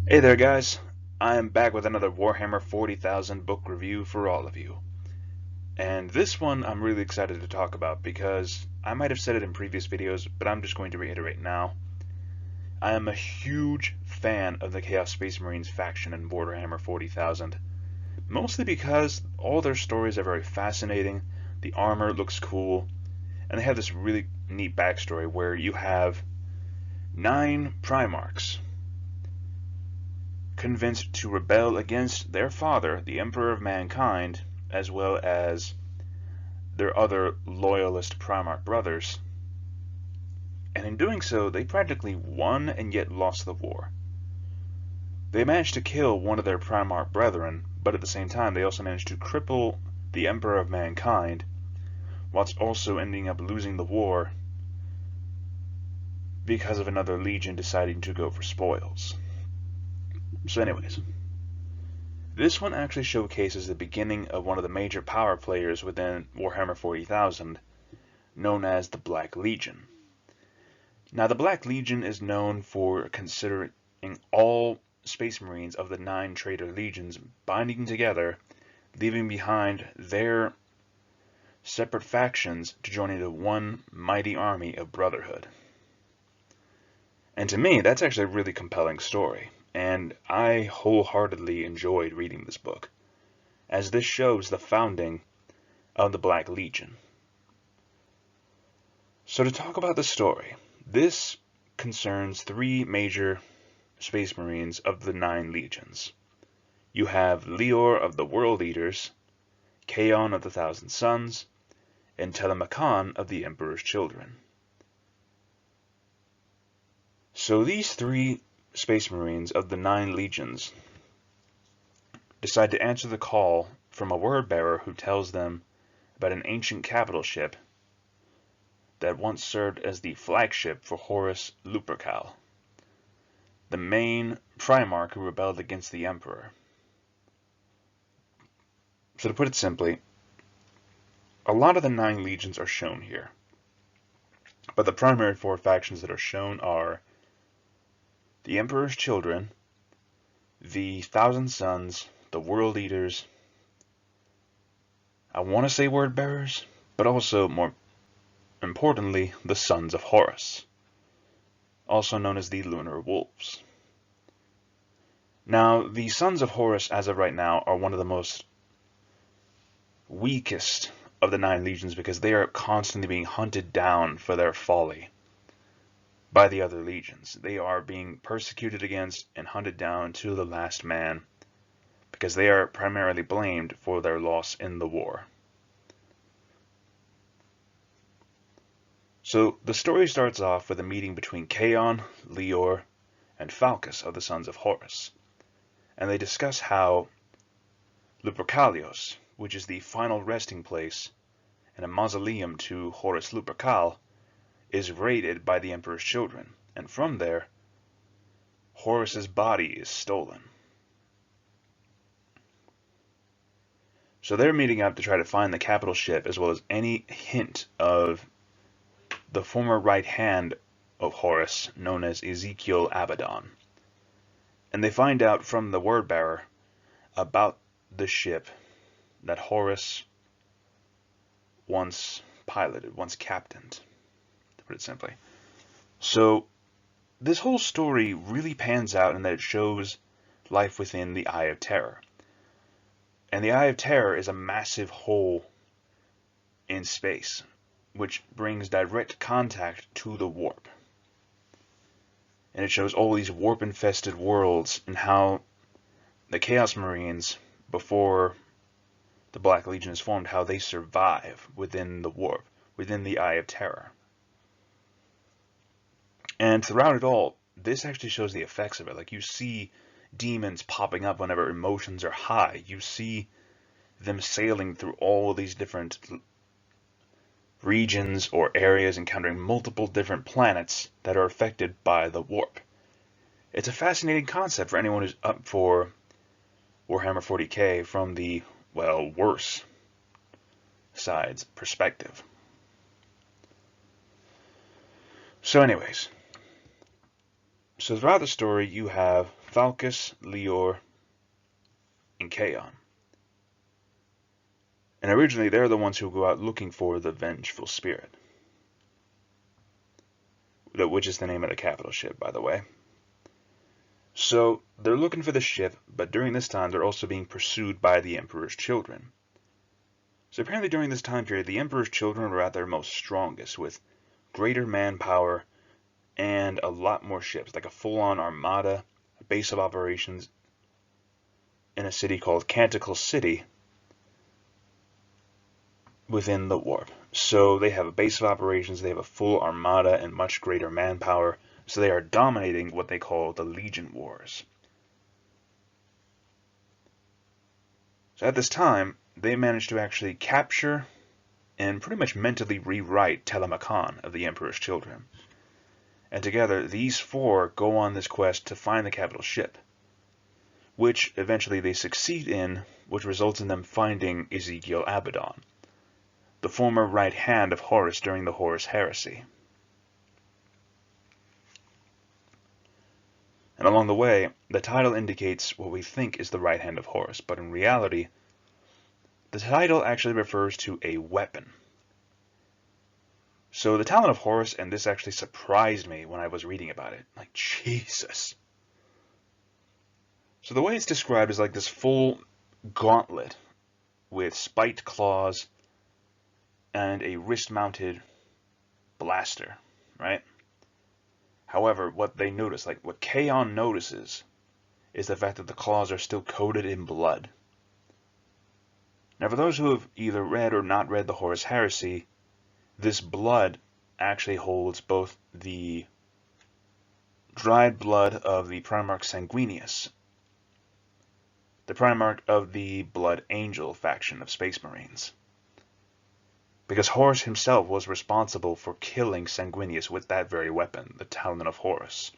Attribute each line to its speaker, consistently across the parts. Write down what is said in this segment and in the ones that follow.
Speaker 1: Hey there guys, I am back with another Warhammer 40,000 book review for all of you. And this one I'm really excited to talk about because I might have said it in previous videos, but I'm just going to reiterate now. I am a huge fan of the Chaos Space Marines faction in Warhammer 40,000, mostly because all their stories are very fascinating, the armor looks cool, and they have this really neat backstory where you have 9 Primarchs convinced to rebel against their father, the Emperor of Mankind, as well as their other loyalist Primarch brothers. And in doing so, they practically won and yet lost the war. They managed to kill one of their Primarch brethren, but at the same time they also managed to cripple the Emperor of Mankind, whilst also ending up losing the war because of another legion deciding to go for spoils. So anyways, this one actually showcases the beginning of one of the major power players within Warhammer 40,000, known as the Black Legion. Now, the Black Legion is known for considering all Space Marines of the 9 traitor legions binding together, leaving behind their separate factions to join into one mighty army of brotherhood. And to me, that's actually a really compelling story, and I wholeheartedly enjoyed reading this book, as this shows the founding of the Black Legion. So to talk about the story, this concerns 3 major Space Marines of the 9 legions. You have Lior of the World Eaters, Kaon of the Thousand Sons, and Telemakan of the Emperor's Children. So these 3 Space Marines of the 9 legions decide to answer the call from a word bearer who tells them about an ancient capital ship that once served as the flagship for Horus Lupercal, the main Primarch who rebelled against the Emperor. So to put it simply, a lot of the 9 legions are shown here, but the primary 4 factions that are shown are the Emperor's Children, the Thousand Sons, the World Eaters, I want to say Word Bearers, but also, more importantly, the Sons of Horus, also known as the Lunar Wolves. Now, the Sons of Horus, as of right now, are one of the most weakest of the 9 legions because they are constantly being hunted down for their folly by the other legions. They are being persecuted against and hunted down to the last man because they are primarily blamed for their loss in the war. So the story starts off with a meeting between Kaon, Lior, and Falcus of the Sons of Horus, and they discuss how Lupercalios, which is the final resting place and a mausoleum to Horus Lupercal, is raided by the Emperor's Children, and from there, Horus's body is stolen. So they're meeting up to try to find the capital ship as well as any hint of the former right hand of Horus, known as Ezekiel Abaddon. And they find out from the word bearer about the ship that Horus once piloted, once captained, to put it simply. So this whole story really pans out in that it shows life within the Eye of Terror. And the Eye of Terror is a massive hole in space, which brings direct contact to the warp. And it shows all these warp-infested worlds and how the Chaos Marines, before the Black Legion is formed, how they survive within the warp, within the Eye of Terror. And throughout it all, this actually shows the effects of it. Like, you see demons popping up whenever emotions are high. You see them sailing through all these different regions or areas, encountering multiple different planets that are affected by the warp. It's a fascinating concept for anyone who's up for Warhammer 40k from the, well, worse side's perspective. So anyways, so throughout the story you have Falcus, Lior, and Chaon. And originally they're the ones who go out looking for the vengeful spirit, which is the name of the capital ship, by the way. So they're looking for the ship, but during this time they're also being pursued by the Emperor's children. So apparently during this time period, the Emperor's children were at their most strongest, with greater manpower and a lot more ships, like a full-on armada, a base of operations in a city called Canticle City within the warp. So they have a base of operations, they have a full armada and much greater manpower, so they are dominating what they call the Legion Wars. So at this time, they managed to actually capture and pretty much mentally rewrite Telemachon of the Emperor's children. And together, these four go on this quest to find the capital ship, which eventually they succeed in, which results in them finding Ezekiel Abaddon, the former right hand of Horus during the Horus heresy. And along the way, the title indicates what we think is the right hand of Horus, but in reality, the title actually refers to a weapon. So the Talon of Horus, and this actually surprised me when I was reading about it. Like, Jesus. So the way it's described is like this full gauntlet with spiked claws and a wrist-mounted blaster, right? However, what they notice, like what Chaon notices, is the fact that the claws are still coated in blood. Now, for those who have either read or not read the Horus Heresy, this blood actually holds both the dried blood of the Primarch Sanguinius, the Primarch of the Blood Angel faction of Space Marines. Because Horus himself was responsible for killing Sanguinius with that very weapon, the Talon of Horus.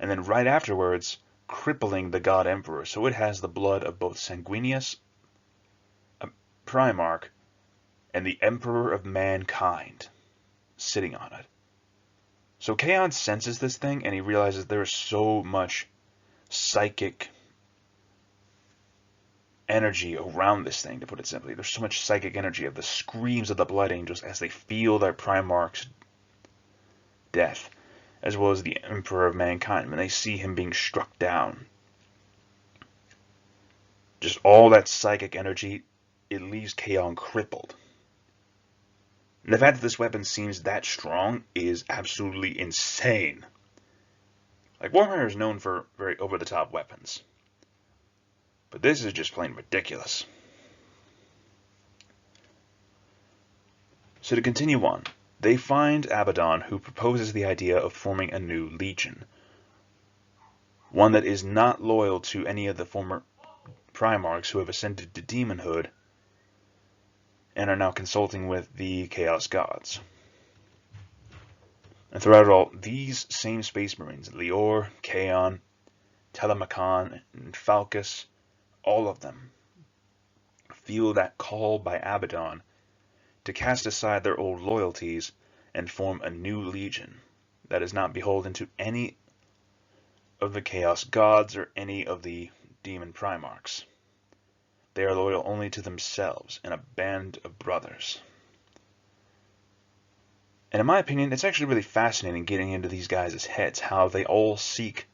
Speaker 1: And then right afterwards, crippling the God Emperor, so it has the blood of both Sanguinius, Primarch, and the Emperor of Mankind sitting on it. So Chaon senses this thing, and he realizes there is so much psychic energy around this thing, to put it simply. There's so much psychic energy of the screams of the Blood Angels as they feel their Primarch's death, as well as the Emperor of Mankind when they see him being struck down. Just all that psychic energy, it leaves Chaon crippled. And the fact that this weapon seems that strong is absolutely insane. Like, Warhammer is known for very over-the-top weapons, but this is just plain ridiculous. So to continue on, they find Abaddon, who proposes the idea of forming a new legion. One that is not loyal to any of the former Primarchs who have ascended to demonhood and are now consulting with the Chaos Gods. And throughout it all, these same Space Marines, Lior, Chaon, Telemachon, and Falcus, all of them feel that call by Abaddon to cast aside their old loyalties and form a new legion that is not beholden to any of the Chaos Gods or any of the Demon Primarchs. They are loyal only to themselves and a band of brothers. And in my opinion, it's actually really fascinating getting into these guys' heads, how they all seek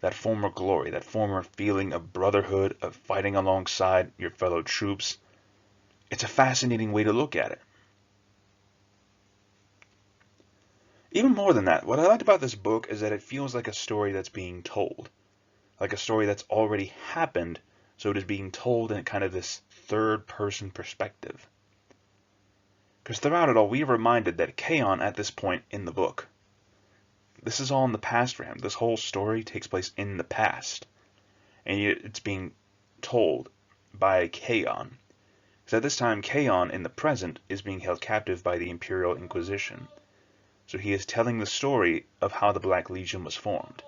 Speaker 1: that former glory, that former feeling of brotherhood, of fighting alongside your fellow troops. It's a fascinating way to look at it. Even more than that, what I liked about this book is that it feels like a story that's being told. Like a story that's already happened, so it is being told in kind of this third-person perspective. Because throughout it all, we are reminded that Chaon, at this point in the book, this is all in the past for him. This whole story takes place in the past. And yet it's being told by Chaon. Because at this time, Chaon, in the present, is being held captive by the Imperial Inquisition. So he is telling the story of how the Black Legion was formed.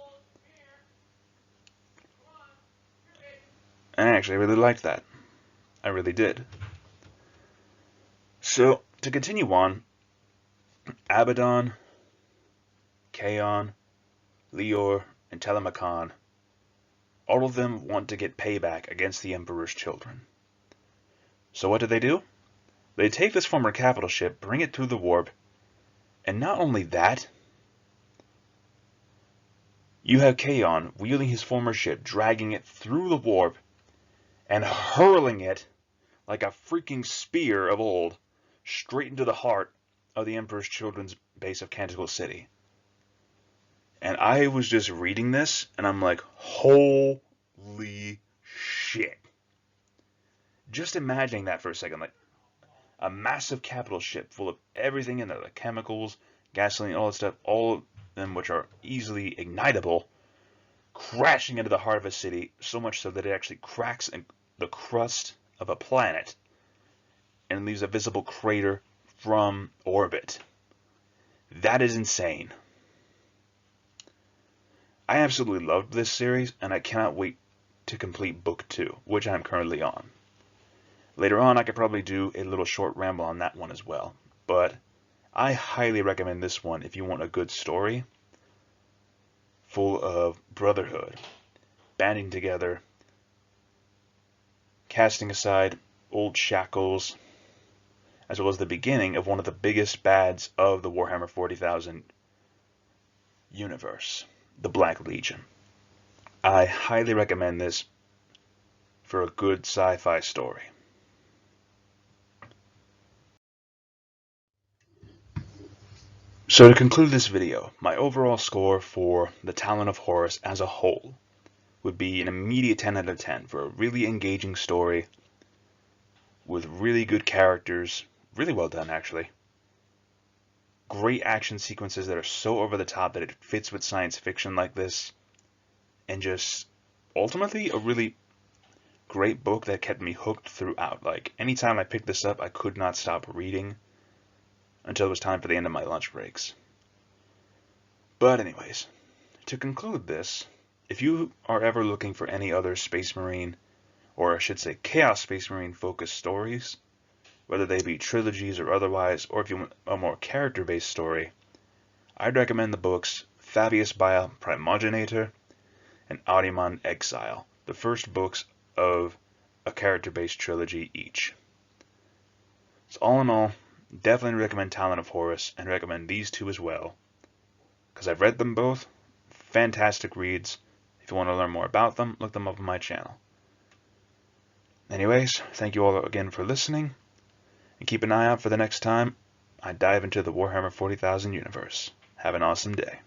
Speaker 1: And I actually really liked that. I really did. So, to continue on, Abaddon, Chaon, Lior, and Telemachon, all of them want to get payback against the Emperor's children. So what do? They take this former capital ship, bring it through the warp, and not only that, you have Chaon wheeling his former ship, dragging it through the warp, and hurling it like a freaking spear of old, straight into the heart of the Emperor's children's base of Canticle City. And I was just reading this, and I'm like, holy shit. Just imagining that for a second, like a massive capital ship full of everything in there, like chemicals, gasoline, all that stuff, all of them which are easily ignitable, crashing into the heart of a city, so much so that it actually cracks in the crust of a planet and leaves a visible crater from orbit. That is insane. I absolutely loved this series, and I cannot wait to complete book 2, which I'm currently on. Later on, I could probably do a little short ramble on that one as well, but I highly recommend this one if you want a good story full of brotherhood, banding together, casting aside old shackles, as well as the beginning of one of the biggest bads of the Warhammer 40,000 universe, the Black Legion. I highly recommend this for a good sci-fi story. So to conclude this video, my overall score for the Talon of Horus as a whole would be an immediate 10 out of 10 for a really engaging story with really good characters, really well done actually. Great action sequences that are so over the top that it fits with science fiction like this, and just ultimately a really great book that kept me hooked throughout. Like anytime I picked this up, I could not stop reading until it was time for the end of my lunch breaks. But anyways, to conclude this, if you are ever looking for any other Space Marine, or I should say Chaos Space Marine focused stories, whether they be trilogies or otherwise, or if you want a more character-based story, I'd recommend the books Fabius Bile Primogenitor and Ahriman Exile, the first books of a character-based trilogy each. So all in all, definitely recommend Talon of Horus, and recommend these two as well, because I've read them both. Fantastic reads. If you want to learn more about them, look them up on my channel. Anyways, thank you all again for listening, and keep an eye out for the next time I dive into the Warhammer 40,000 universe. Have an awesome day.